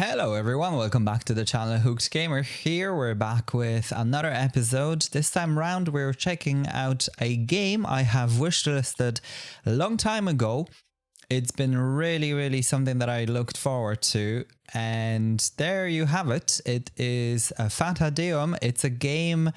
Hello everyone, welcome back to the channel. Hooked Gamer here. We're back with another episode. This time round we're checking out a game I have wishlisted a long time ago. It's been really something that I looked forward to, and there you have it. It is a Fata Deum. It's a game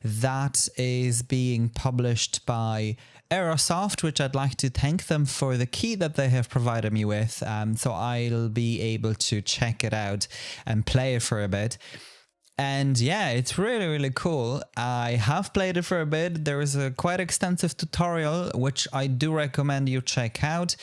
that is being published by Aerosoft, which I'd like to thank them for the key that they have provided me with, so I'll be able to check it out and play it for a bit. And yeah, it's really cool. I have played it for a bit. There is a quite extensive tutorial which I do recommend you check out,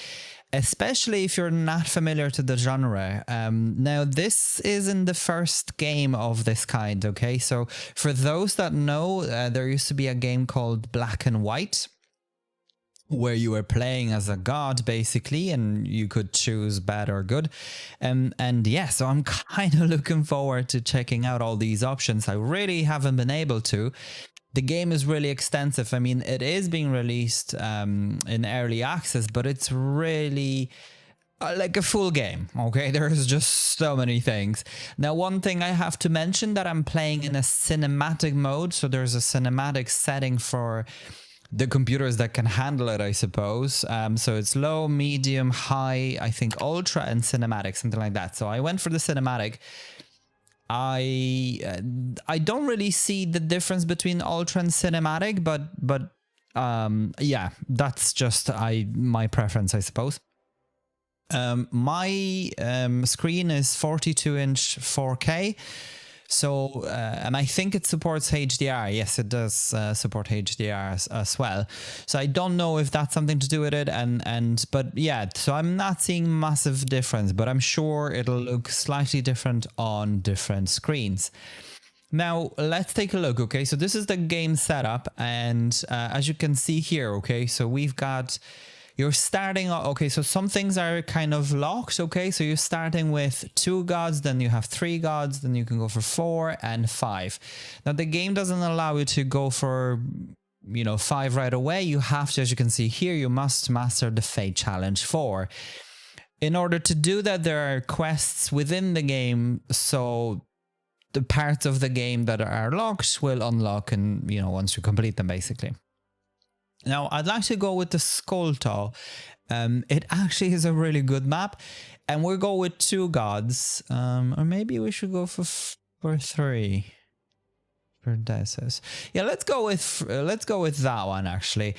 especially if you're not familiar to the genre. Now, this isn't the first game of this kind, okay? So for those that know, there used to be a game called Black and White, where you were playing as a god basically, and you could choose bad or good. And yeah, so I'm kind of looking forward to checking out all these options. I really haven't been able to. The game is really extensive. I mean, it is being released in early access, but it's really like a full game, okay? There's just so many things. Now, one thing I have to mention, that I'm playing in a cinematic mode, so there's a cinematic setting for the computers that can handle it, I suppose. So it's low, medium, high, I think ultra and cinematic, something like that. So I went for the cinematic. I don't really see the difference between ultra and cinematic, but yeah, that's just my preference, I suppose. My screen is 42-inch 4K. So, and I think it supports HDR. Yes, it does support HDR as well. So I don't know if that's something to do with it. But yeah, so I'm not seeing massive difference, but I'm sure it'll look slightly different on different screens. Now, let's take a look, okay? So this is the game setup. And as you can see here, okay, so we've got... You're starting, okay, so some things are kind of locked, okay? So you're starting with 2 gods, then you have 3 gods, then you can go for 4 and 5. Now, the game doesn't allow you to go for, 5 right away. You have to, as you can see here, you must master the Fate Challenge 4. In order to do that, there are quests within the game, so the parts of the game that are locked will unlock, and, once you complete them, basically. Now, I'd like to go with the Skolto. It actually is a really good map, and we'll go with 2 gods, or maybe we should go for 3 for Desus. Yeah, let's go with that one actually.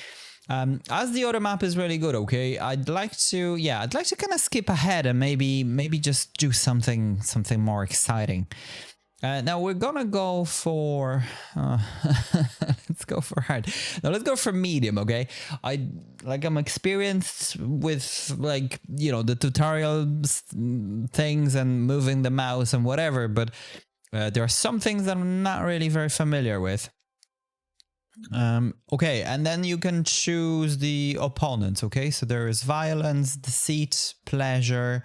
As the other map is really good, okay, I'd like to kind of skip ahead and maybe just do something more exciting. Now we're gonna go for let's go for hard. Now let's go for medium, okay? I'm experienced with the tutorial things and moving the mouse and whatever, but there are some things that I'm not really very familiar with. Okay, and then you can choose the opponents, okay? So there is violence, deceit, pleasure,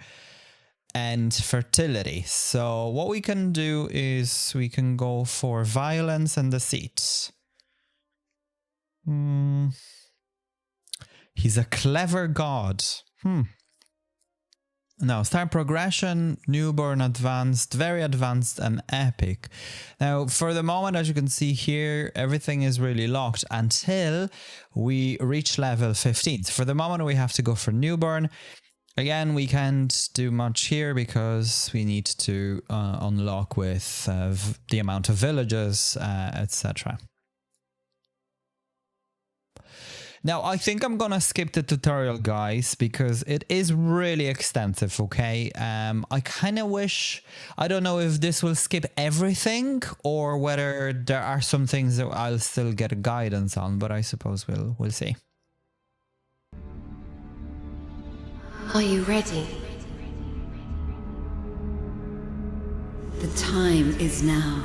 and fertility. So what we can do is we can go for violence and deceit. He's a clever god. Now, start progression, newborn, advanced, very advanced, and epic. Now, for the moment, as you can see here, everything is really locked until we reach level 15. So for the moment, we have to go for newborn. Again, we can't do much here because we need to unlock with the amount of villages, etc. Now, I think I'm gonna skip the tutorial, guys, because it is really extensive, okay? I kind of wish... I don't know if this will skip everything or whether there are some things that I'll still get guidance on, but I suppose we'll see. Are you ready? The time is now.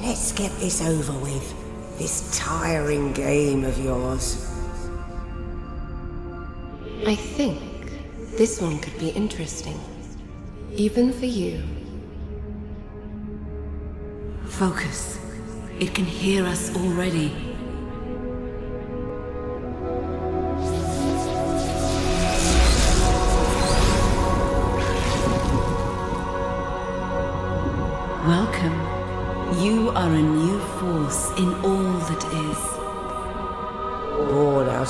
Let's get this over with, this tiring game of yours. I think this one could be interesting, even for you. Focus. It can hear us already.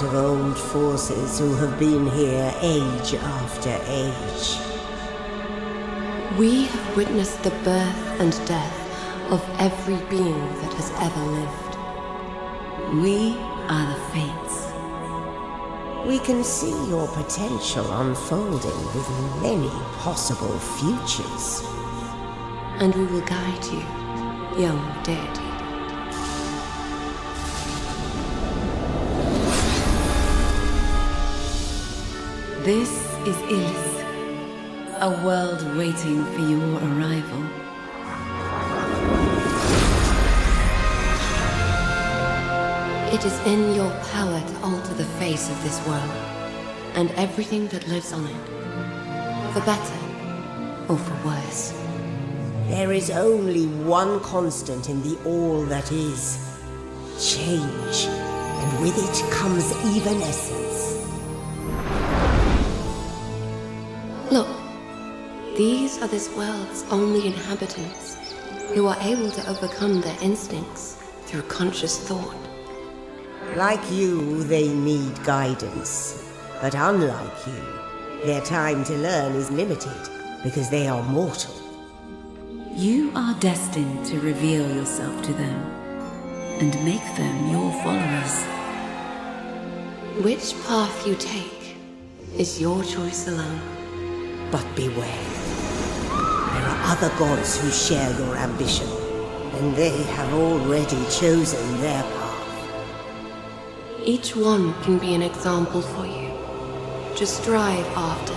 part of old forces who have been here age after age. We have witnessed the birth and death of every being that has ever lived. We are the Fates. We can see your potential unfolding with many possible futures. And we will guide you, young deity. This is Illis, a world waiting for your arrival. It is in your power to alter the face of this world, and everything that lives on it. For better, or for worse. There is only one constant in the all that is. Change. And with it comes evanescence. Look, these are this world's only inhabitants, who are able to overcome their instincts through conscious thought. Like you, they need guidance. But unlike you, their time to learn is limited, because they are mortal. You are destined to reveal yourself to them, and make them your followers. Which path you take is your choice alone. But beware. There are other gods who share your ambition, and they have already chosen their path. Each one can be an example for you, to strive after,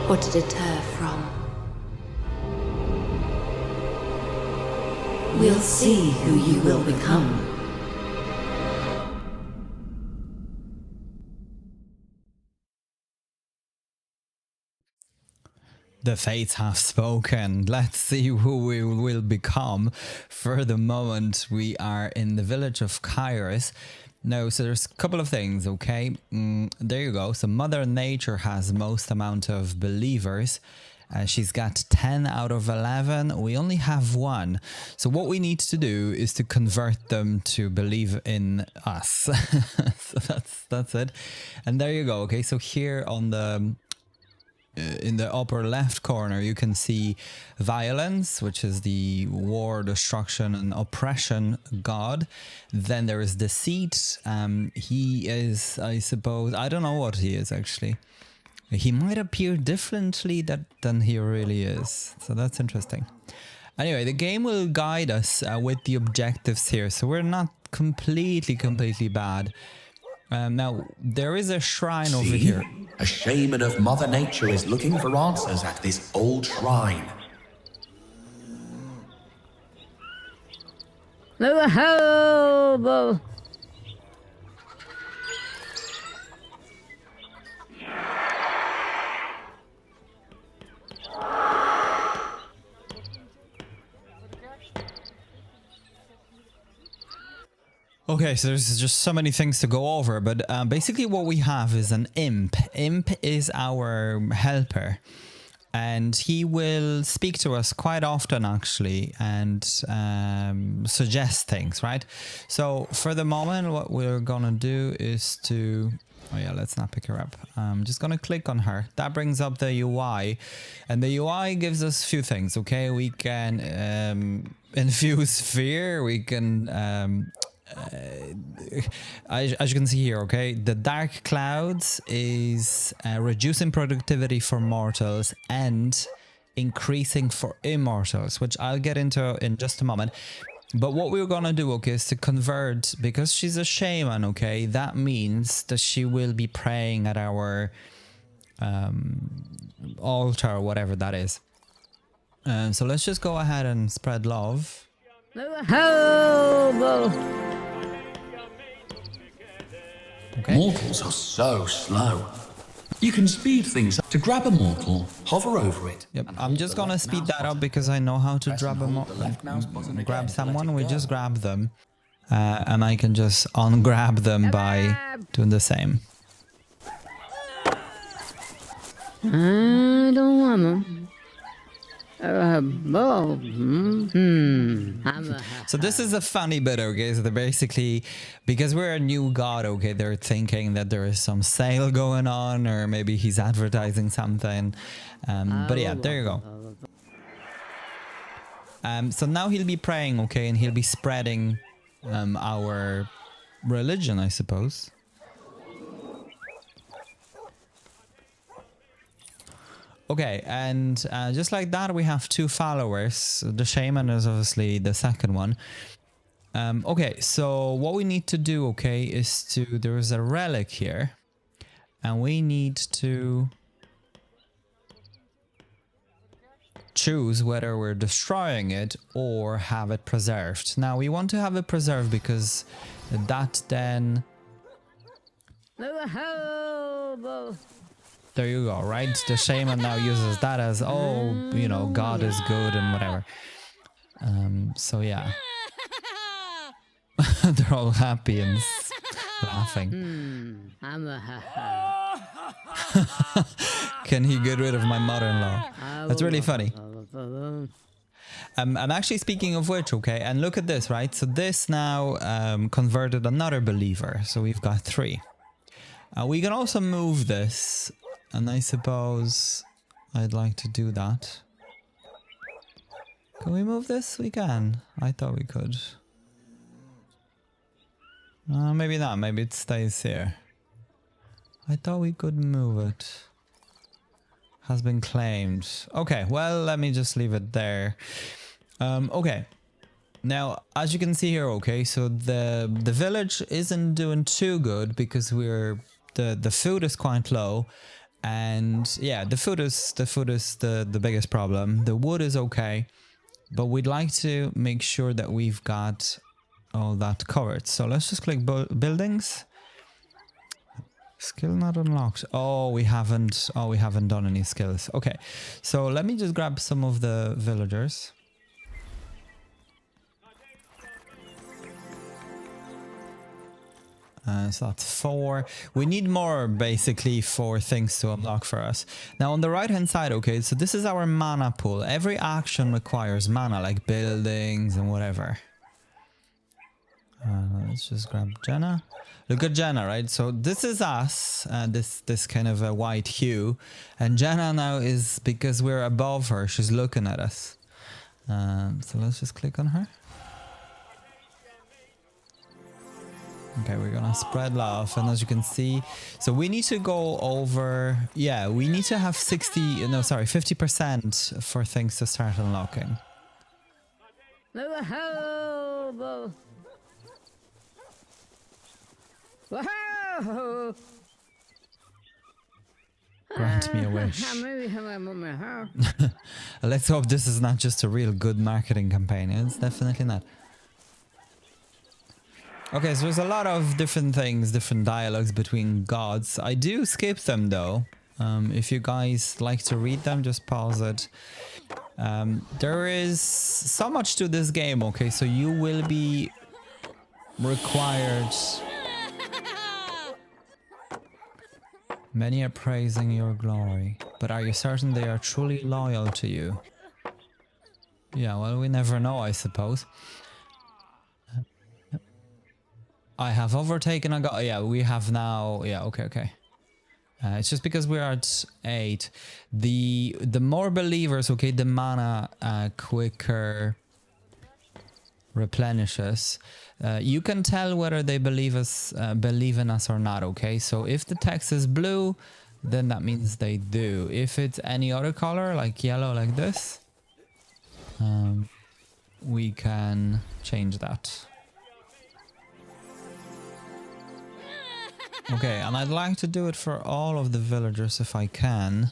or to deter from. We'll see who you will become. The fates have spoken. Let's see who we will become. For the moment, we are in the village of Kairos. No, so there's a couple of things, okay? There you go. So Mother Nature has most amount of believers. She's got 10 out of 11. We only have 1. So what we need to do is to convert them to believe in us. So that's it. And there you go. Okay, so here on the in the upper left corner, you can see violence, which is the war, destruction, and oppression god. Then there is deceit. He is, I suppose, I don't know what he is actually. He might appear differently than he really is. So that's interesting. Anyway, the game will guide us with the objectives here. So we're not completely bad. Now, there is a shrine over here. A shaman of Mother Nature is looking for answers at this old shrine. Okay, so there's just so many things to go over, but basically what we have is an imp. Imp is our helper, and he will speak to us quite often actually and suggest things, right? So for the moment, what we're gonna do is to... Oh yeah, let's not pick her up. I'm just gonna click on her. That brings up the UI, and the UI gives us a few things, okay? We can infuse fear, we can... as you can see here, okay, the dark clouds is reducing productivity for mortals and increasing for immortals, which I'll get into in just a moment. But what we're gonna do, okay, is to convert, because she's a shaman, okay, that means that she will be praying at our altar or whatever that is. So let's just go ahead and spread love. Okay. Mortals are so slow. You can speed things up. To grab a mortal, hover over it. Yep, I'm just gonna speed that up because I know how to grab someone. We just grab them, and I can just ungrab them by doing the same. I don't want them. So this is a funny bit, okay? So they're basically, because we're a new god, okay, they're thinking that there is some sale going on, or maybe he's advertising something. But yeah, there you go. So now he'll be praying, okay, and he'll be spreading our religion, I suppose. Okay, and just like that, we have 2 followers. The shaman is obviously the second one. Okay, so what we need to do, okay, is there's a relic here, and we need to choose whether we're destroying it or have it preserved. Now, we want to have it preserved because that then... There you go, right? The shaman now uses that as, oh, you know, God is good and whatever. So yeah. They're all happy and laughing. Can he get rid of my mother-in-law? That's really funny. And actually, speaking of which, okay, and look at this, right? So this now converted another believer. So we've got 3. We can also move this. And I suppose I'd like to do that. Can we move this? We can. I thought we could. Maybe not. Maybe it stays here. I thought we could move it. Has been claimed. Okay, well, let me just leave it there. Okay. Now, as you can see here, okay, so the village isn't doing too good because the food is quite low. And yeah, the food is the biggest problem. The wood is okay, but we'd like to make sure that we've got all that covered. So let's just click buildings. Skill not unlocked. Oh, we haven't done any skills. Okay, so let me just grab some of the villagers. So that's 4. We need more, basically, for things to unlock for us. Now, on the right-hand side, okay, so this is our mana pool. Every action requires mana, like buildings and whatever. Let's just grab Jenna. Look at Jenna, right? So this is us, this kind of a white hue. And Jenna now is, because we're above her, she's looking at us. So let's just click on her. Okay, we're gonna spread love, and as you can see, so we need to go over, yeah, we need to have 50% for things to start unlocking. Grant me a wish. Let's hope this is not just a real good marketing campaign. It's definitely not. Okay, so there's a lot of different things, different dialogues between gods. I do skip them though. If you guys like to read them, just pause it. There is so much to this game, okay? So you will be required... Many are praising your glory, but are you certain they are truly loyal to you? Yeah, well, we never know, I suppose. I have overtaken a god. Yeah, we have now. Yeah, okay. It's just because we're at 8. The more believers, okay, the mana quicker replenishes. You can tell whether they believe in us or not, okay? So if the text is blue, then that means they do. If it's any other color, like yellow, like this, we can change that. Okay, and I'd like to do it for all of the villagers if I can.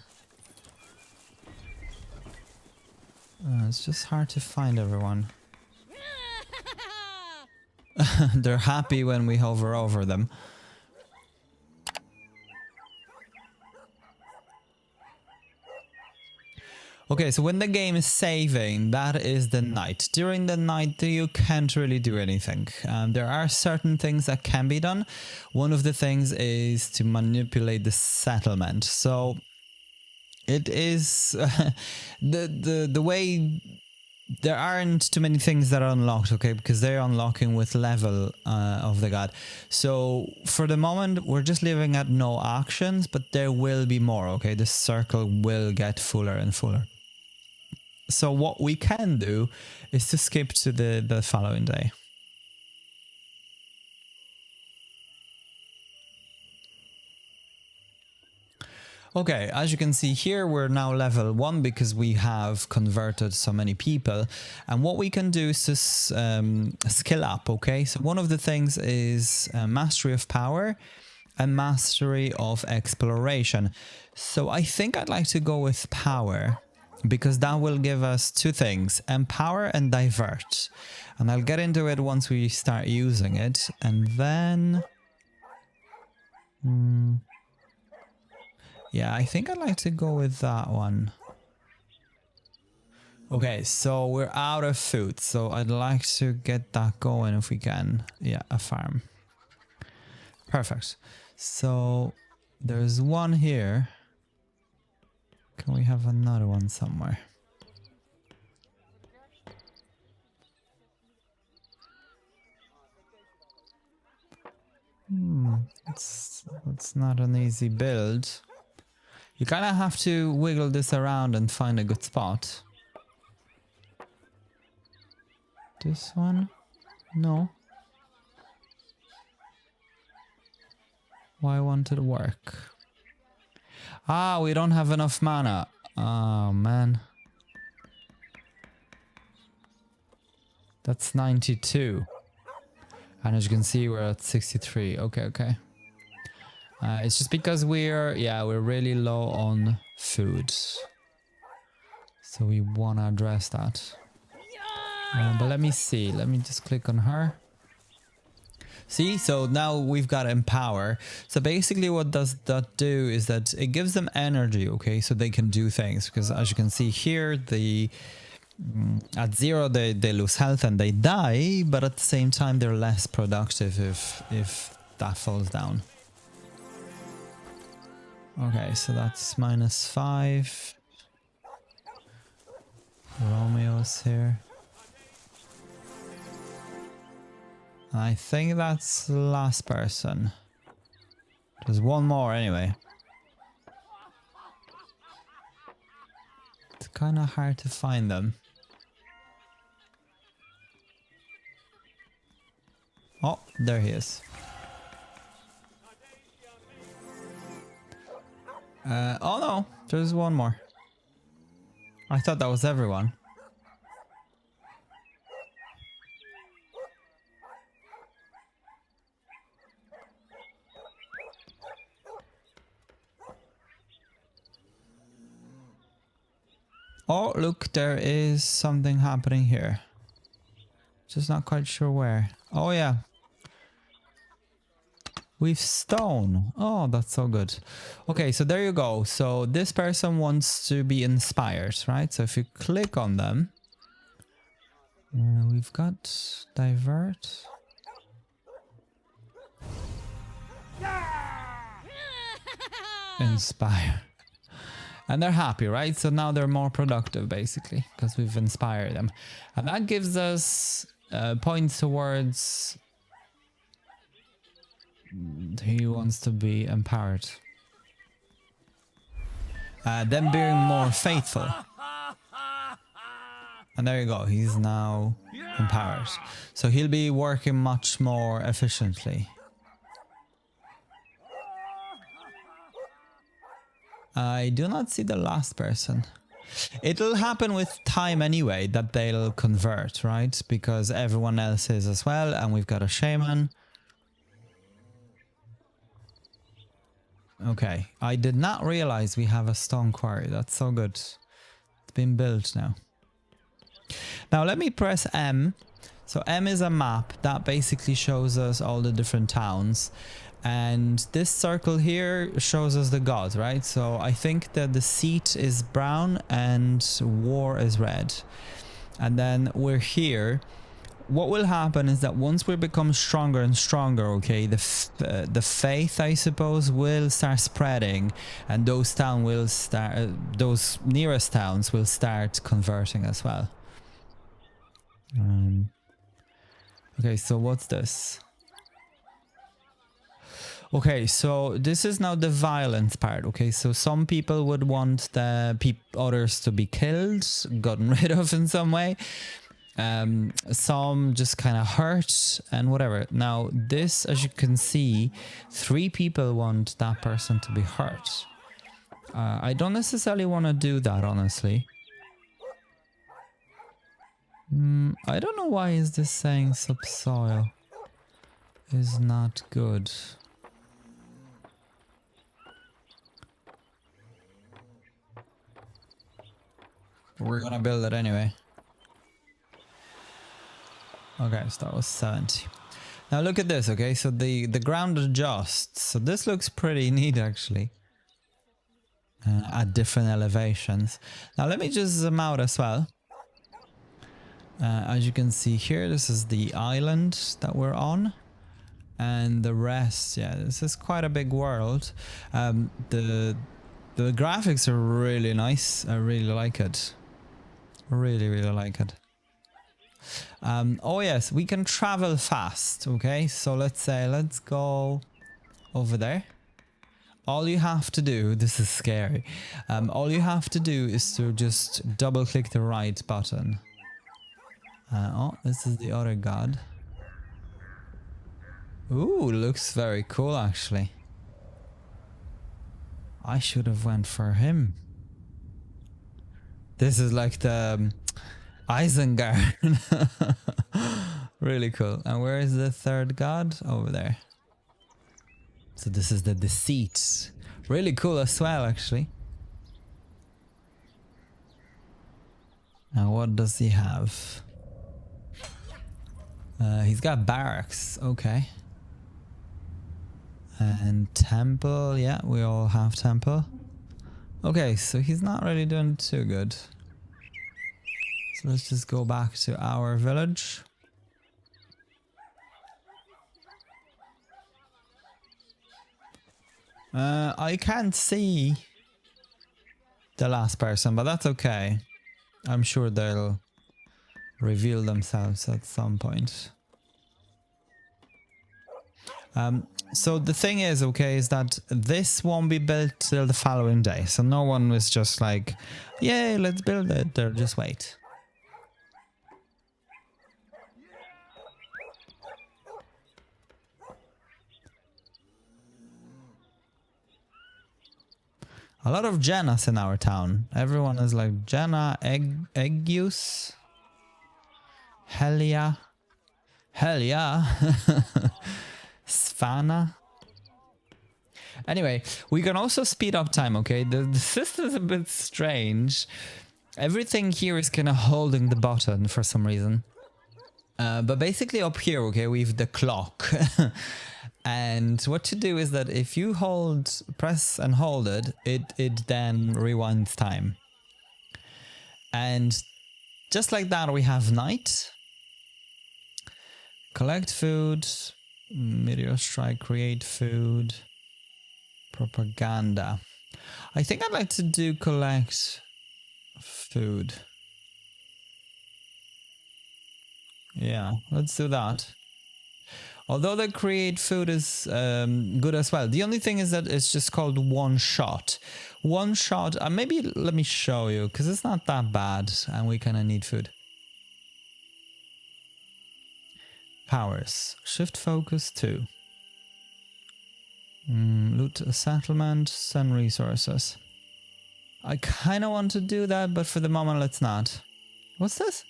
It's just hard to find everyone. They're happy when we hover over them. Okay, so when the game is saving, that is the night. During the night, you can't really do anything. There are certain things that can be done. One of the things is to manipulate the settlement. So It is the way. There aren't too many things that are unlocked, okay, because they're unlocking with level of the god. So for the moment, we're just living at no actions, but there will be more, okay? This circle will get fuller and fuller. So what we can do is to skip to the following day. Okay, as you can see here, we're now level 1 because we have converted so many people. And what we can do is to skill up, okay? So one of the things is mastery of power and mastery of exploration. So I think I'd like to go with power because that will give us two things, empower and divert. And I'll get into it once we start using it. And then... yeah, I think I'd like to go with that one. Okay, so we're out of food, so I'd like to get that going if we can. Yeah, a farm. Perfect. So there's one here. Can we have another one somewhere? It's not an easy build. You kind of have to wiggle this around and find a good spot. This one? No. Why won't it work? Ah, we don't have enough mana. Oh, man. That's 92. And as you can see, we're at 63. Okay, okay. It's just because we're really low on food. So we want to address that. But let me see. Let me just click on her. See, so now we've got empower. So basically what does that do is that it gives them energy, okay? So they can do things. Because as you can see here, at 0 they lose health and they die. But at the same time, they're less productive if that falls down. Okay, so that's -5. Romeo's here. I think that's the last person. There's one more anyway. It's kind of hard to find them. Oh, there he is. Oh no, there's one more. I thought that was everyone. Oh, look, there is something happening here. Just not quite sure where. Oh yeah. We've stone. Oh, that's so good. Okay, so there you go. So this person wants to be inspired, right? So if you click on them, we've got divert. Inspire. And they're happy, right? So now they're more productive, basically, because we've inspired them. And that gives us points towards... he wants to be empowered. Them being more faithful. And there you go, he's now empowered. So he'll be working much more efficiently. I do not see the last person. It'll happen with time anyway, that they'll convert, right? Because everyone else is as well, and we've got a shaman. Okay, I did not realize we have a stone quarry. That's so good. It's been built now. Now let me press M. So M is a map that basically shows us all the different towns. And this circle here shows us the gods, right? So I think that the seat is brown and war is red. And then we're here. what will happen is that once we become stronger and stronger, okay, the faith, I suppose, will start spreading, and those those nearest towns will start converting as well. Okay, so what's this? Okay, so this is now the violence part. Okay, so some people would want the others to be killed, gotten rid of in some way. Some just kind of hurt and whatever. Now this, as you can see, 3 people want that person to be hurt. I don't necessarily want to do that, honestly. I don't know why is this saying subsoil is not good. We're gonna build it anyway. Okay, so that was 70. Now look at this, okay? So the ground adjusts. So this looks pretty neat, actually. At different elevations. Now let me just zoom out as well. As you can see here, this is the island that we're on. And the rest, yeah, this is quite a big world. The graphics are really nice. I really like it. Really, really like it. Oh yes, we can travel fast, okay? So let's go over there. All you have to do, this is scary, all you have to do is to just double click the right button. Oh, this is the other god. Ooh, looks very cool actually. I should have went for him. This is like the Isengard. Really cool. And where is the third god? Over there. So this is the deceit. Really cool as well, actually. Now what does he have? He's got barracks. Okay. And temple. Yeah, we all have temple. Okay, so he's not really doing too good. So let's just go back to our village. I can't see the last person, but that's okay. I'm sure they'll reveal themselves at some point. So the thing is, okay, is that this won't be built till the following day. So no one was just like, yay, let's build it. They'll just wait. A lot of Jennas in our town. Everyone is like Jenna, Eggius, Helia, Svana. Anyway, we can also speed up time, okay? The system is a bit strange. Everything here is kind of holding the button for some reason. But basically up here, okay, we have the clock. And what to do is that if you press and hold it, it then rewinds time. And just like that, we have night. Collect food. Meteor strike, create food. Propaganda. I think I'd like to do collect food. Yeah, let's do that. Although the create food is good as well. The only thing is that it's just called one shot. One shot, maybe let me show you, because it's not that bad and we kind of need food. Powers. Shift focus 2. Loot a settlement, send resources. I kind of want to do that, but for the moment let's not. What's this?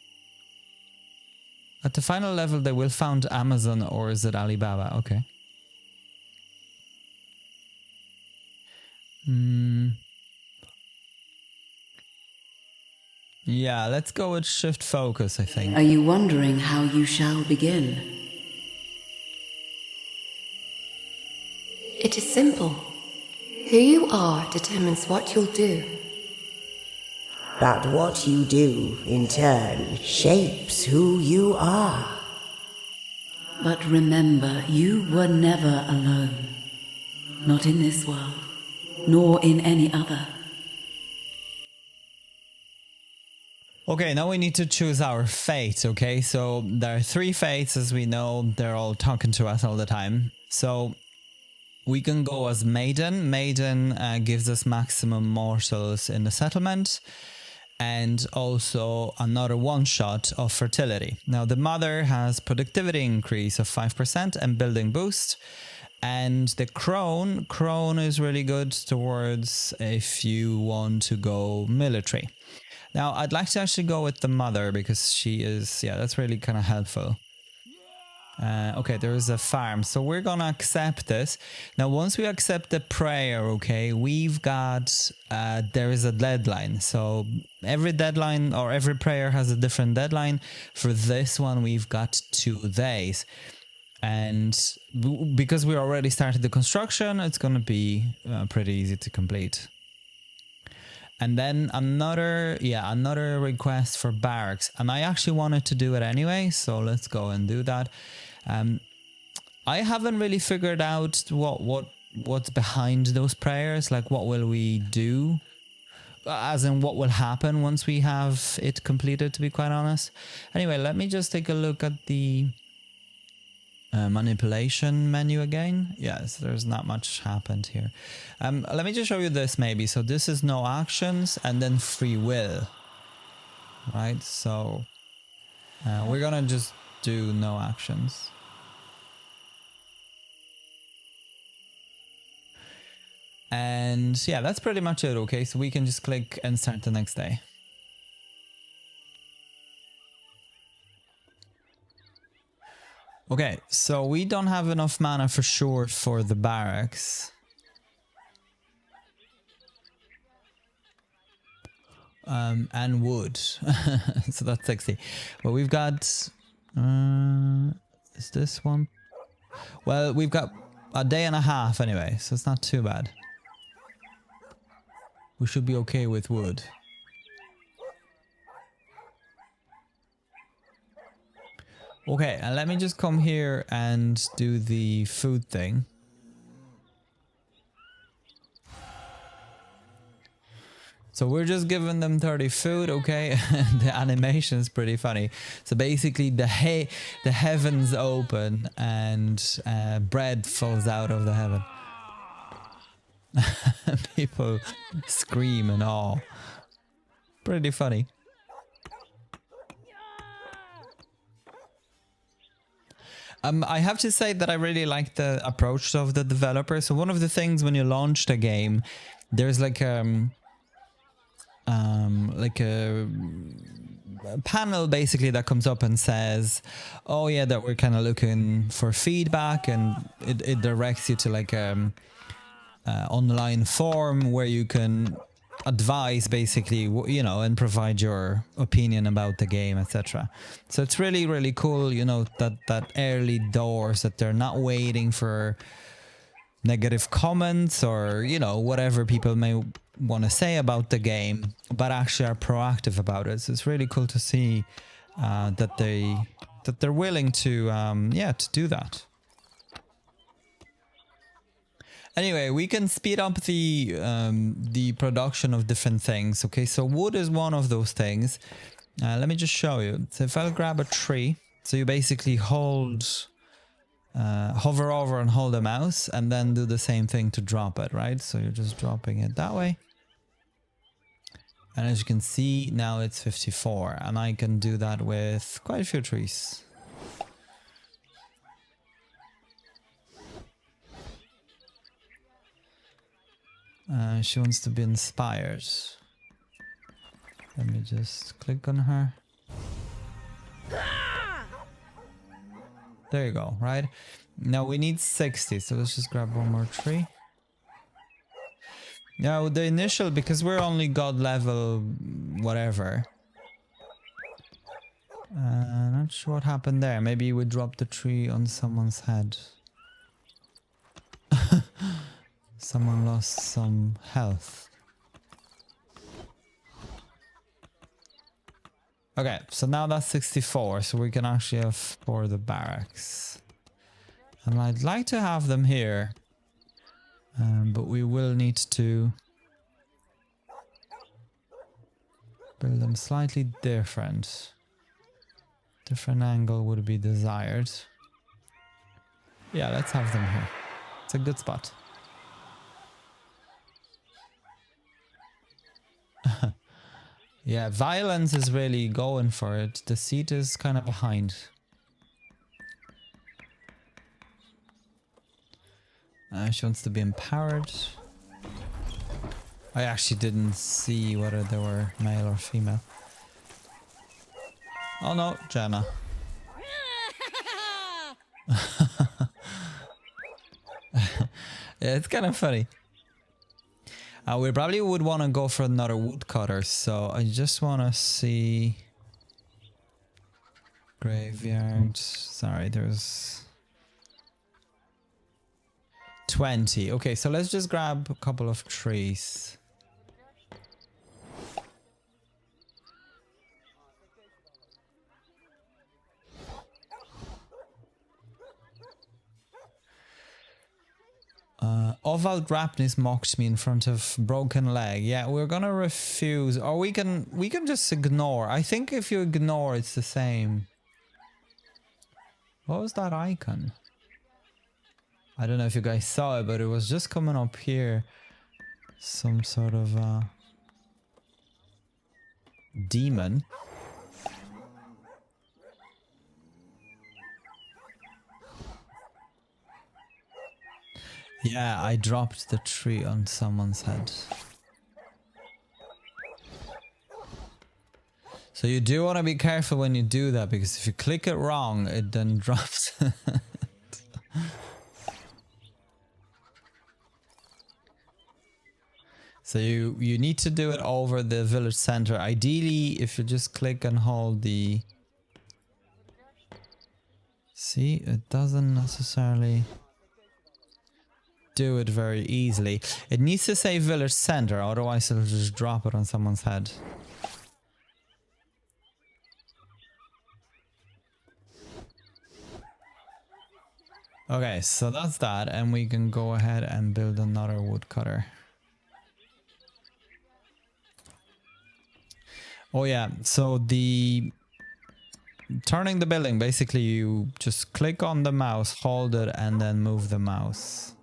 At the final level, they will found Amazon, or is it Alibaba? Okay. Yeah, let's go with shift focus, I think. Are you wondering how you shall begin? It is simple. Who you are determines what you'll do. But what you do, in turn, shapes who you are. But remember, you were never alone. Not in this world, nor in any other. Okay, now we need to choose our fate, okay? So there are 3 fates, as we know. They're all talking to us all the time. So we can go as Maiden. Maiden gives us maximum mortals in the settlement. And also another one-shot of fertility. Now the Mother has productivity increase of 5% and building boost. And the Crone is really good towards if you want to go military. Now, I'd like to actually go with the Mother because she is, yeah, that's really kind of helpful. Okay, there is a farm, so we're gonna accept this. Now, once we accept the prayer, okay, we've got, there is a deadline. So every deadline or every prayer has a different deadline. For this one, we've got 2 days. And because we already started the construction, it's gonna be pretty easy to complete. And then another request for barracks. And I actually wanted to do it anyway, so let's go and do that. I haven't really figured out what's behind those prayers. Like, what will we do? As in, what will happen once we have it completed, to be quite honest. Anyway, let me just take a look at the manipulation menu again. Yes, there's not much happened here. Let me just show you this maybe. So this is no actions and then free will, right? So we're gonna just do no actions. And yeah, that's pretty much it. Okay, so we can just click and start the next day. Okay, so we don't have enough mana for sure for the barracks. And wood. So that's 60. But we've got... is this one? Well, we've got a day and a half anyway, so it's not too bad. We should be okay with wood. Okay, and let me just come here and do the food thing. So we're just giving them 30 food, okay? The animation is pretty funny. So basically the heavens open and bread falls out of the heaven. People scream and all. Pretty funny. I have to say that I really like the approach of the developer. So one of the things when you launch the game, there's like a panel basically that comes up and says, oh yeah, that we're kind of looking for feedback, and it directs you to like online form where you can advise basically, you know, and provide your opinion about the game, etc. So it's really, really cool, you know, that early doors, that they're not waiting for negative comments or, you know, whatever people may want to say about the game, but actually are proactive about it. So it's really cool to see that they're willing to to do that. Anyway, we can speed up the production of different things. Okay, so wood is one of those things. Let me just show you. So if I'll grab a tree, so you basically hold, hover over and hold the mouse, and then do the same thing to drop it, right? So you're just dropping it that way. And as you can see, now it's 54, and I can do that with quite a few trees. She wants to be inspired. Let me just click on her. There you go, right? Now we need 60, so let's just grab one more tree. Now the initial, because we're only god level whatever. Not sure what happened there. Maybe we dropped the tree on someone's head. Someone lost some health. Okay, so now that's 64, so we can actually afford the barracks. And I'd like to have them here. But we will need to build them slightly different. Different angle would be desired. Yeah, let's have them here. It's a good spot. Yeah, violence is really going for it. The seat is kind of behind. She wants to be empowered. I actually didn't see whether they were male or female. Oh no, Jenna. Yeah, it's kind of funny. We probably would want to go for another woodcutter, so I just want to see... Graveyard. Sorry, there's... 20. Okay, so let's just grab a couple of trees. Oval Grapness mocked me in front of broken leg. Yeah, we're gonna refuse, or we can just ignore. I think if you ignore, it's the same. What was that icon? I don't know if you guys saw it, but it was just coming up here. Some sort of demon. Yeah, I dropped the tree on someone's head. So you do want to be careful when you do that, because if you click it wrong, it then drops. So you need to do it over the village center. Ideally, if you just click and hold the... See, it doesn't necessarily do it very easily. It needs to say village center, otherwise it'll just drop it on someone's head. Okay, so that's that, and we can go ahead and build another woodcutter. Oh yeah, so the turning the building, basically you just click on the mouse, hold it, and then move the mouse.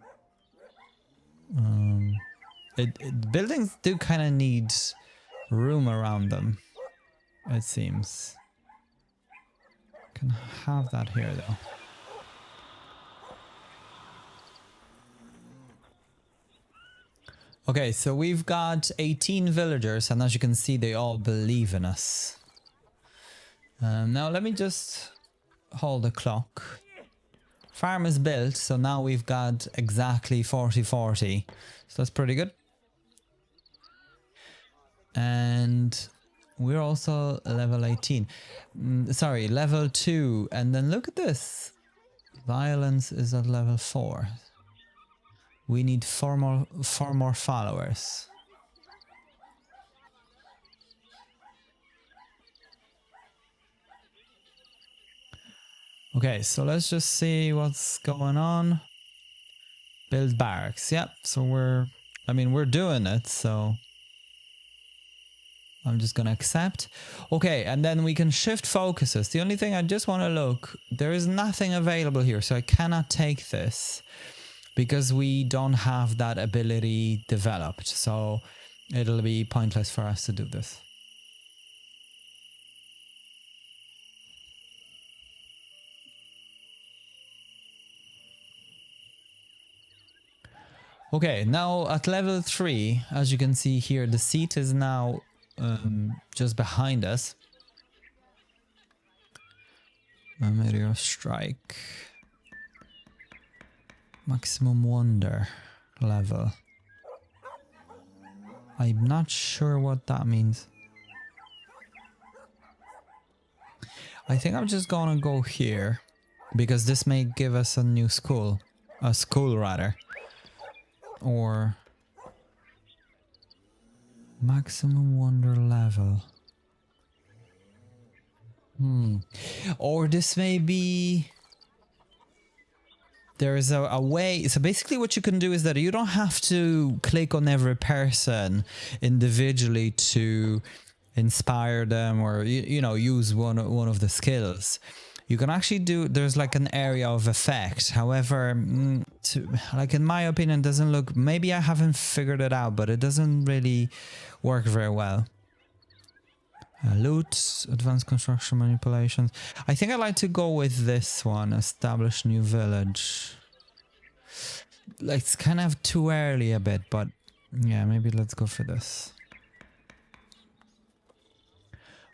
Buildings do kind of need room around them, it seems. Can have that here though. Okay, so we've got 18 villagers, and as you can see, they all believe in us. Now let me just hold the clock. Farm is built, so now we've got exactly 40-40. So that's pretty good. And we're also level 18. Sorry, level 2. And then look at this. Violence is at level 4. We need four more followers. Okay, so let's just see what's going on. Build barracks. Yep, so we're doing it, so I'm just gonna accept. Okay, and then we can shift focuses. The only thing I just want to look, there is nothing available here, so I cannot take this because we don't have that ability developed, so it'll be pointless for us to do this. Okay, now at level 3, as you can see here, the seat is now just behind us. Meteor strike. Maximum wonder level. I'm not sure what that means. I think I'm just gonna go here because this may give us a new school. A school rather. Or maximum wonder level. Or this may be there is a way. So basically what you can do is that you don't have to click on every person individually to inspire them, or you know, use one of the skills. You can actually do, there's like an area of effect. However, like in my opinion, doesn't look, maybe I haven't figured it out, but it doesn't really work very well. Loot, advanced construction manipulations. I think I'd like to go with this one, establish new village. Like, it's kind of too early a bit, but yeah, maybe let's go for this.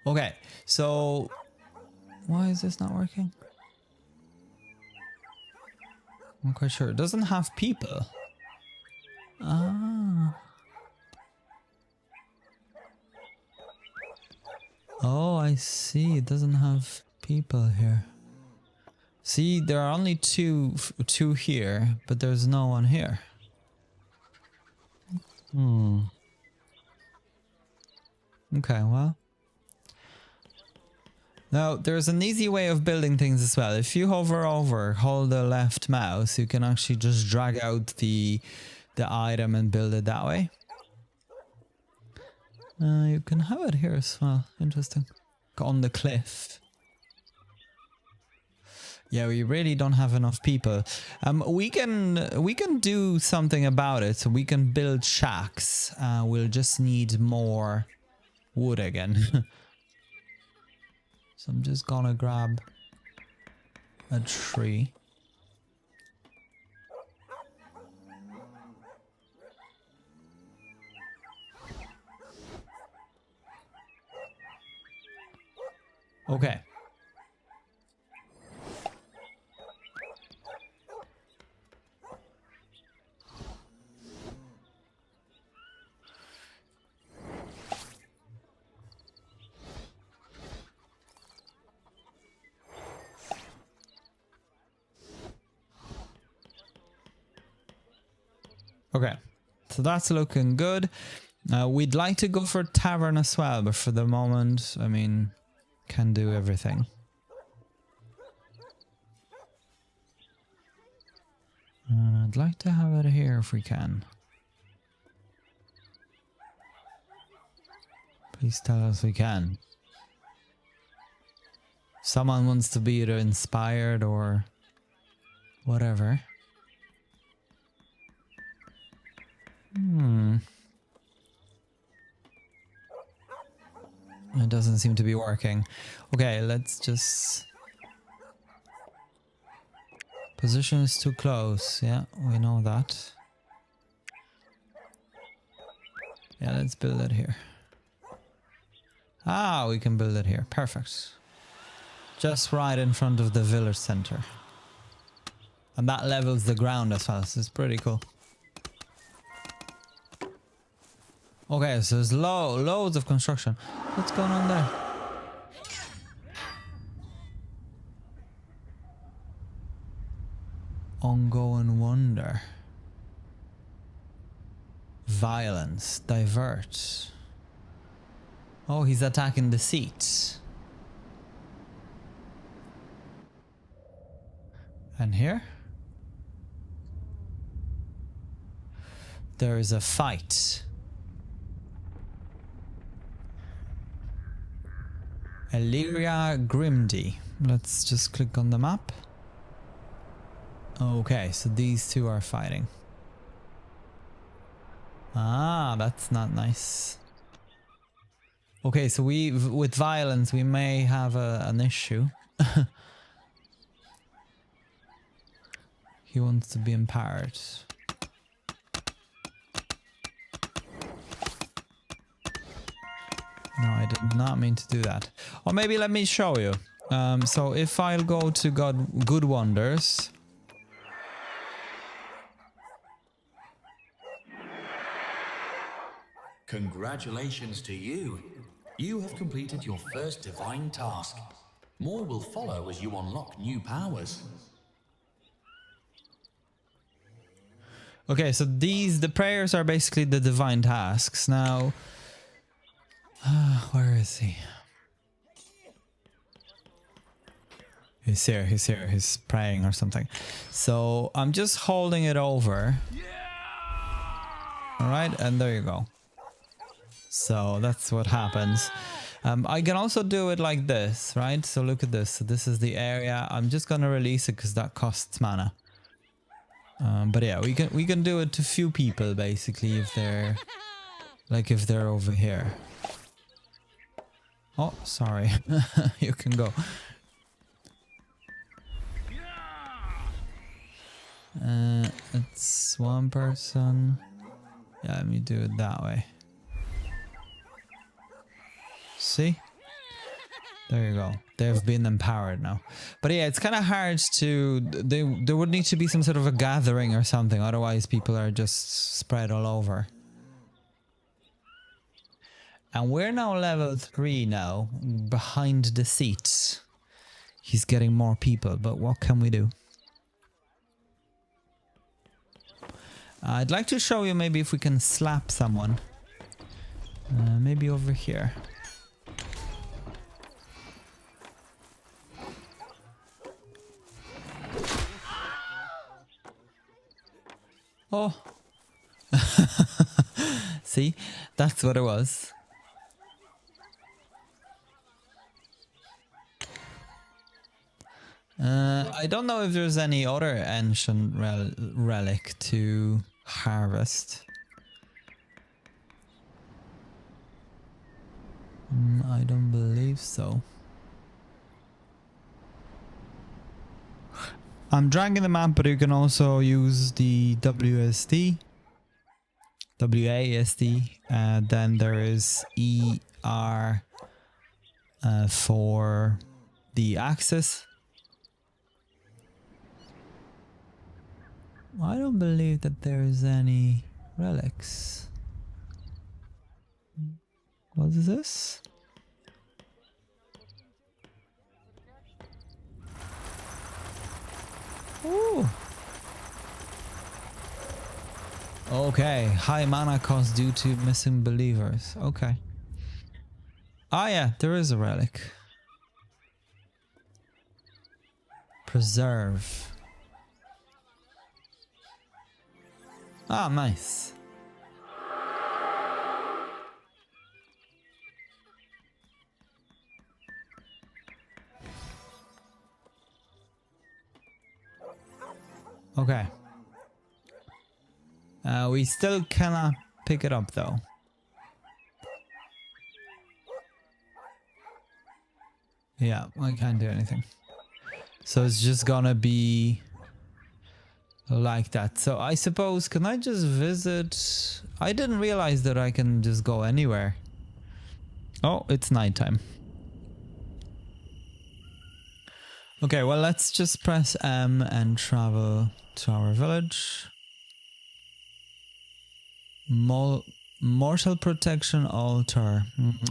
Okay, so why is this not working? I'm not quite sure. It doesn't have people. Ah. Oh, I see. It doesn't have people here. See, there are only two here, but there's no one here. Okay, well. Now, there's an easy way of building things as well. If you hover over, hold the left mouse, you can actually just drag out the item and build it that way. You can have it here as well. Interesting. On the cliff. Yeah, we really don't have enough people. We can do something about it. So we can build shacks. We'll just need more wood again. So I'm just gonna grab a tree. Okay. Okay, so that's looking good. We'd like to go for tavern as well, but for the moment, I mean, can do everything. I'd like to have it here if we can. Please tell us we can. Someone wants to be either inspired or whatever. It doesn't seem to be working. Okay, let's just... Position is too close. Yeah, we know that. Yeah, let's build it here. Ah, we can build it here. Perfect. Just right in front of the village center. And that levels the ground as well, so it's pretty cool. Okay, so there's loads of construction. What's going on there? Ongoing wonder. Violence. Divert. Oh, he's attacking the seat. And here? There is a fight. Illyria Grimdy. Let's just click on the map. Okay, so these two are fighting. Ah, that's not nice. Okay, so with violence we may have an issue. He wants to be empowered. No, I did not mean to do that. Or maybe let me show you. So if I'll go to Good Wonders. Congratulations to you. You have completed your first divine task. More will follow as you unlock new powers. Okay, so the prayers are basically the divine tasks. Now, where is he? He's here, he's praying or something. So I'm just holding it over. Alright, and there you go. So that's what happens. I can also do it like this, right? So look at this. So this is the area. I'm just gonna release it because that costs mana. But yeah, we can do it to few people basically if they're over here. Oh, sorry. You can go. It's one person. Yeah, let me do it that way. See? There you go. They've been empowered now. But yeah, it's kind of hard to... There would need to be some sort of a gathering or something. Otherwise, people are just spread all over. And we're now level 3 now. Behind the seat. He's getting more people. But what can we do? I'd like to show you maybe if we can slap someone. Maybe over here. Oh. See? That's what it was. I don't know if there's any other ancient relic to harvest. I don't believe so. I'm dragging the map, but you can also use the WASD. Then there is ER for the axis. I don't believe that there is any relics. What is this? Ooh. Okay, high mana cost due to missing believers. Okay. Ah yeah, there is a relic. Preserve. Ah, nice. Okay. We still cannot pick it up though. Yeah, I can't do anything. So it's just gonna be like that. So I suppose, can I just visit? I didn't realize that I can just go anywhere. Oh, it's nighttime. Okay, well, let's just press M and travel to our village. Mortal protection altar.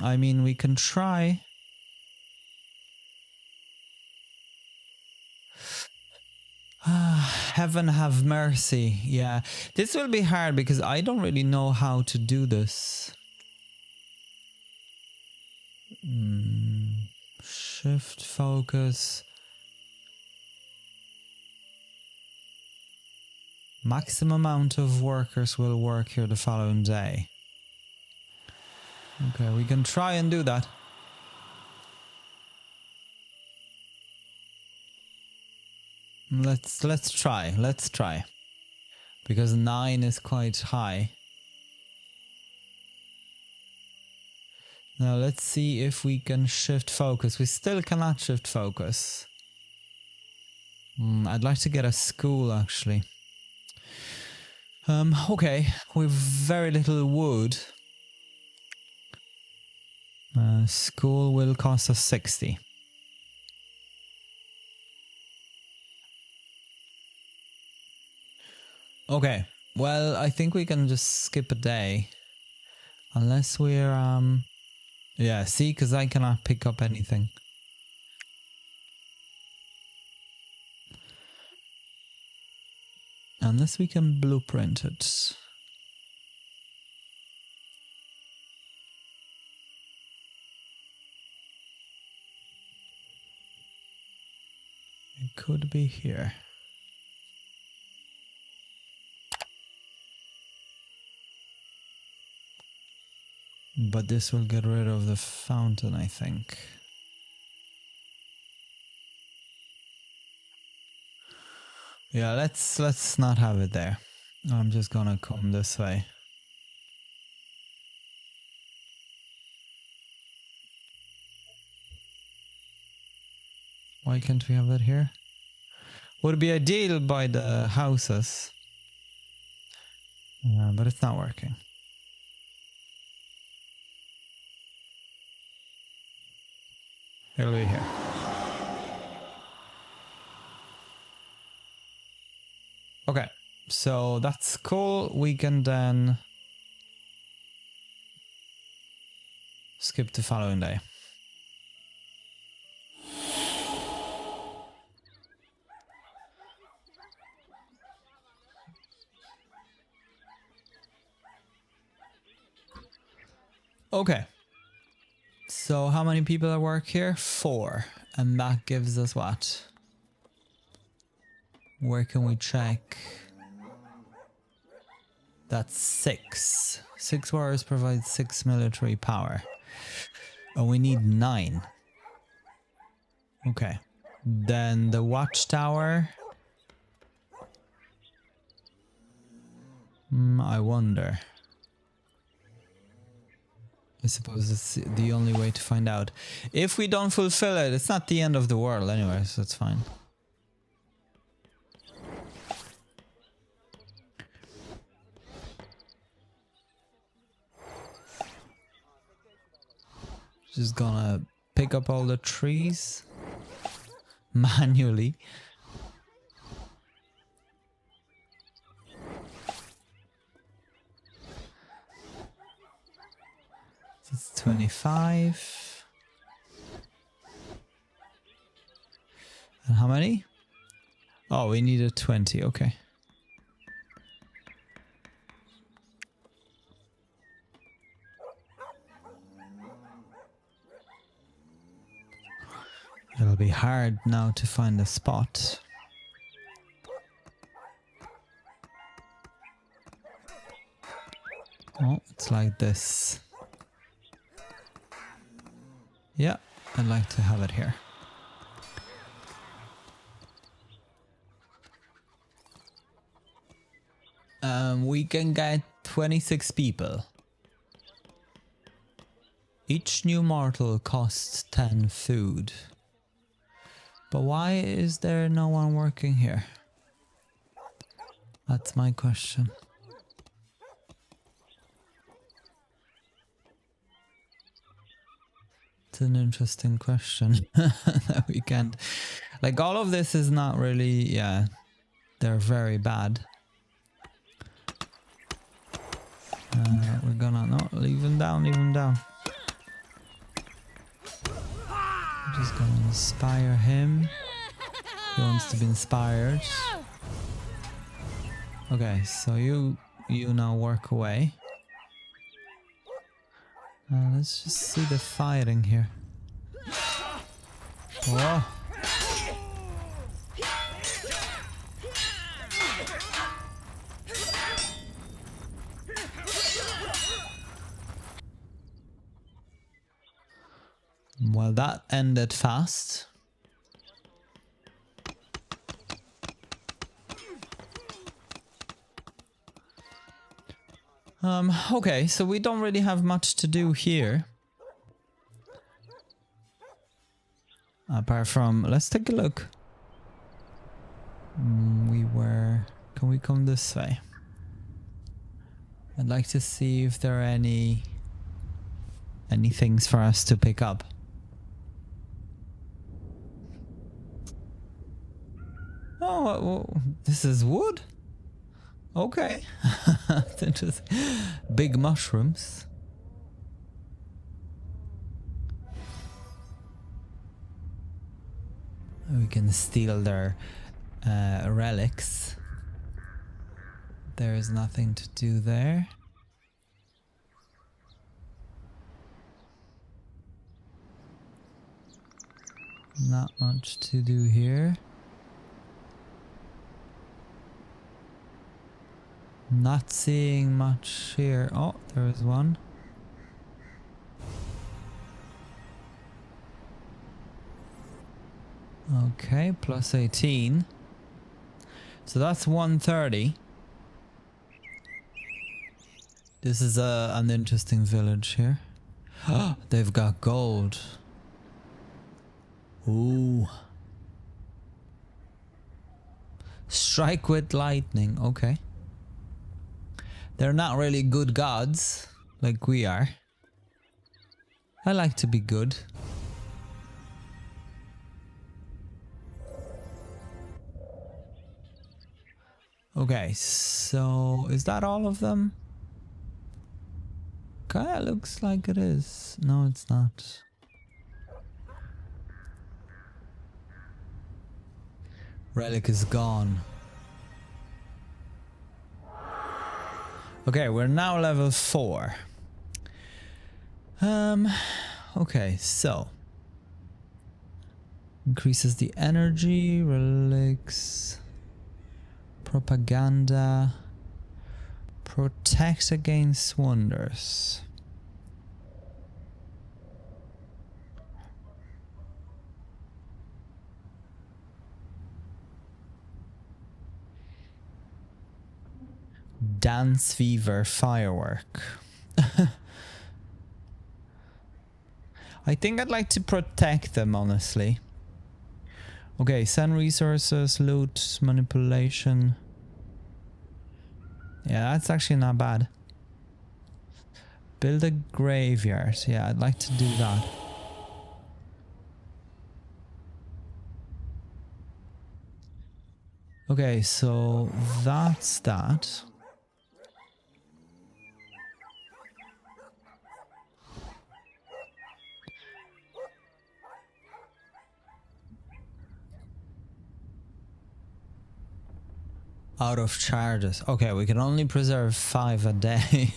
I mean, we can try. Heaven have mercy. Yeah, this will be hard because I don't really know how to do this. Shift focus. Maximum amount of workers will work here the following day. Okay, we can try and do that. Let's try. Because 9 is quite high. Now let's see if we can shift focus. We still cannot shift focus. I'd like to get a school actually. Okay, with very little wood. School will cost us 60. Okay, well, I think we can just skip a day. Unless we're, yeah, see, because I cannot pick up anything. Unless we can blueprint it. could be here. But this will get rid of the fountain, I think. Yeah, let's not have it there. I'm just gonna come this way. Why can't we have it here? Would be ideal by the houses. But it's not working. It'll be here. Okay, so that's cool. We can then skip the following day. Okay. So how many people at work here? 4. And that gives us what? Where can we check? That's 6. 6 warriors provide 6 military power. And we need 9. Okay. Then the watchtower. I wonder. I suppose it's the only way to find out. If we don't fulfill it, it's not the end of the world anyway, so it's fine. Just gonna pick up all the trees manually. It's 25. And how many? Oh, we needed 20, okay. It'll be hard now to find a spot. Oh, it's like this. Yeah, I'd like to have it here. We can get 26 people. Each new mortal costs 10 food. But why is there no one working here? That's my question. It's an interesting question that we can't... Like, all of this is not really... Yeah, they're very bad. We're gonna... No, leave him down, leave him down. I'm just gonna inspire him. He wants to be inspired. Okay, so you now work away. Let's just see the fighting here. Whoa. Well, that ended fast. Okay, so we don't really have much to do here. Apart from, let's take a look. Can we come this way? I'd like to see if there are any things for us to pick up. Oh, this is wood? Okay. That's interesting. Big mushrooms. We can steal their relics. There is nothing to do there. Not much to do here. Not seeing much here. Oh, there is one. Okay, plus 18. So that's 130. This is an interesting village here. They've got gold. Ooh. Strike with lightning. Okay. They're not really good gods like we are. I like to be good. Okay, so is that all of them? Kinda looks like it is. No, it's not. Relic is gone. Okay, we're now level 4. Okay, so increases the energy, relics, propaganda, protect against wonders. Dance fever firework. I think I'd like to protect them, honestly. Okay, send resources, loot, manipulation. Yeah, that's actually not bad. Build a graveyard. Yeah, I'd like to do that. Okay, so that's that. Out of charges. Okay, we can only preserve 5 a day.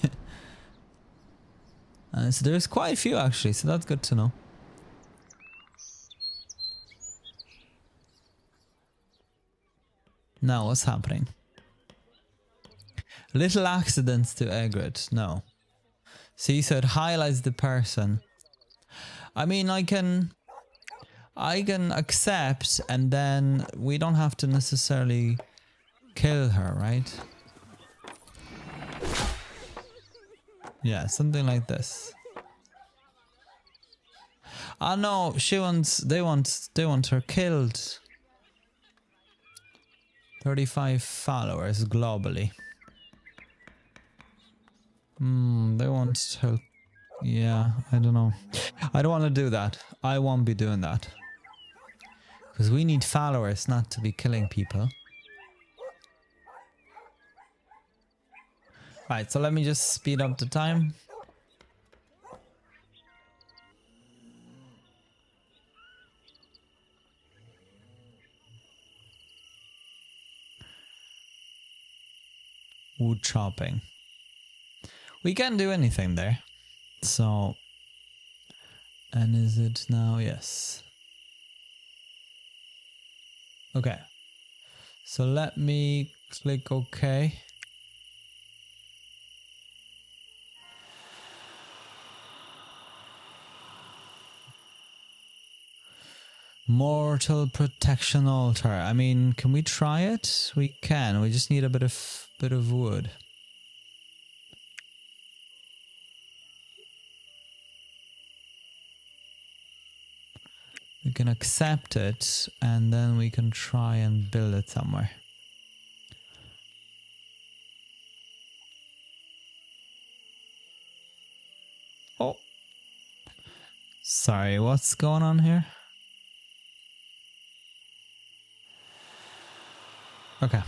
So there's quite a few actually, so that's good to know. Now, what's happening? Little accidents to Egret. No. See, so it highlights the person. I mean, I can accept, and then we don't have to necessarily kill her, right? Yeah, something like this. Ah no, they want her killed. 35 followers globally. They want her. Yeah, I don't know. I don't want to do that. I won't be doing that. Because we need followers, not to be killing people. Right, so let me just speed up the time. Wood chopping. We can't do anything there. So, and is it now? Yes. Okay. So let me click OK. Mortal protection altar. I mean, can we try it? We can. We just need a bit of wood. We can accept it, and then we can try and build it somewhere. Oh. Sorry, what's going on here? Okay.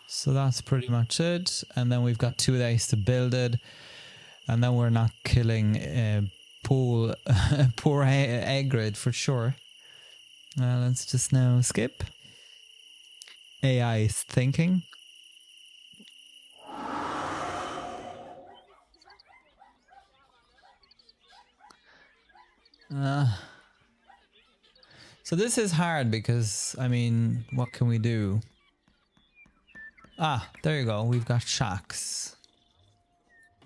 So that's pretty much it. And then we've got 2 days to build it. And then we're not killing poor Egret for sure. Let's just now skip. AI is thinking. So this is hard because, I mean, what can we do? Ah, there you go. We've got shacks.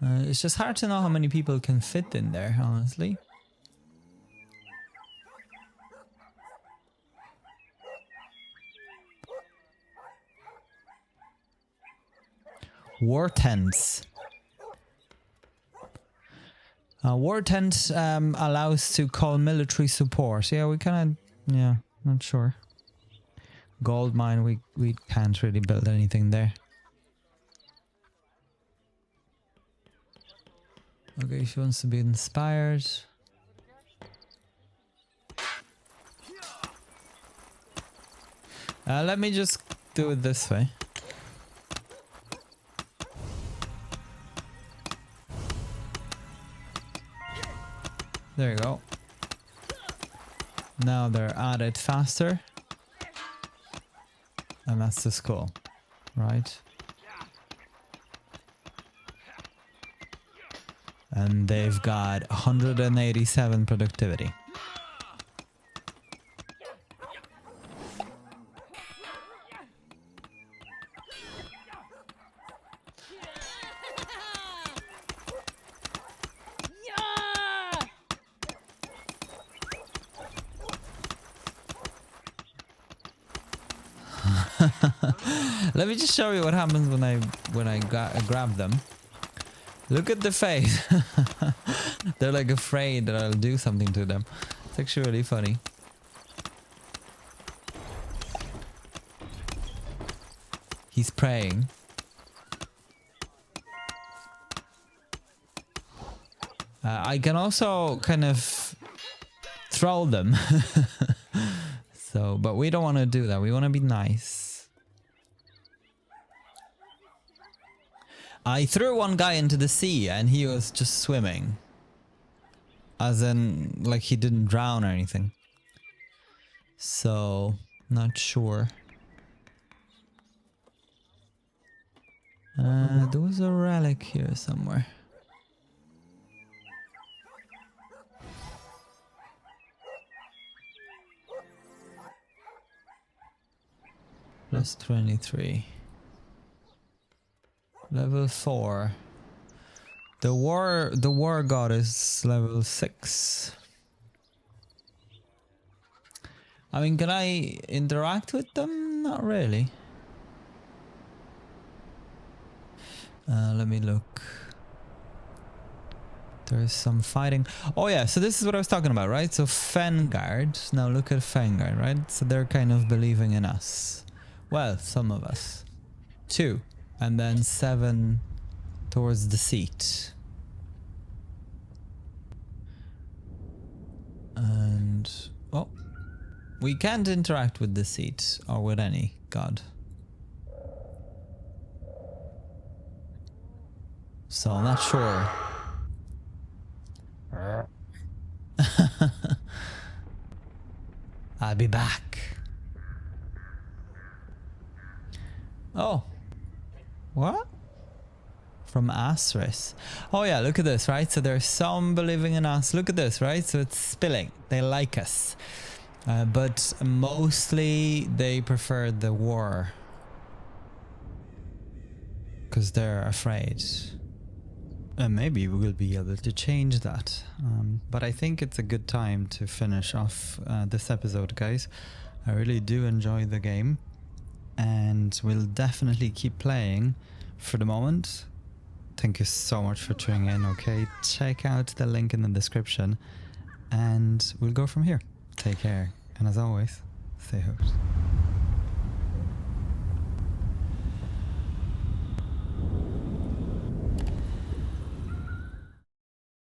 It's just hard to know how many people can fit in there, honestly. War tents. War tent allows to call military support. Yeah, we kind of... Yeah, not sure. Gold mine, we can't really build anything there. Okay, she wants to be inspired. Let me just do it this way. There you go. Now they're at it faster. And that's the skull, right? And they've got 187 productivity. Let me just show you what happens when I grab them. Look at the face. They're like afraid that I'll do something to them. It's actually really funny. He's praying. I can also kind of throw them. So, but we don't want to do that. We want to be nice. I threw one guy into the sea and he was just swimming. As in, like he didn't drown or anything. So, not sure. There was a relic here somewhere. Plus 23. Level 4. The war god is level 6. I mean, can I interact with them? Not really. Let me look. There's some fighting. Oh yeah, so this is what I was talking about, right? So Fengard. Now look at Fengard, right? So they're kind of believing in us. Well, some of us. 2. And then 7 towards the seat. And... oh. We can't interact with the seat or with any god. So I'm not sure. I'll be back. Oh. What? From Asris. Oh yeah, look at this, right? So there's some believing in us. Look at this, right? So it's spilling. They like us. But mostly they prefer the war. Because they're afraid. And maybe we will be able to change that. But I think it's a good time to finish off this episode, guys. I really do enjoy the game. And we'll definitely keep playing for the moment. Thank you so much for tuning in, okay? Check out the link in the description. And we'll go from here. Take care. And as always, stay hooked.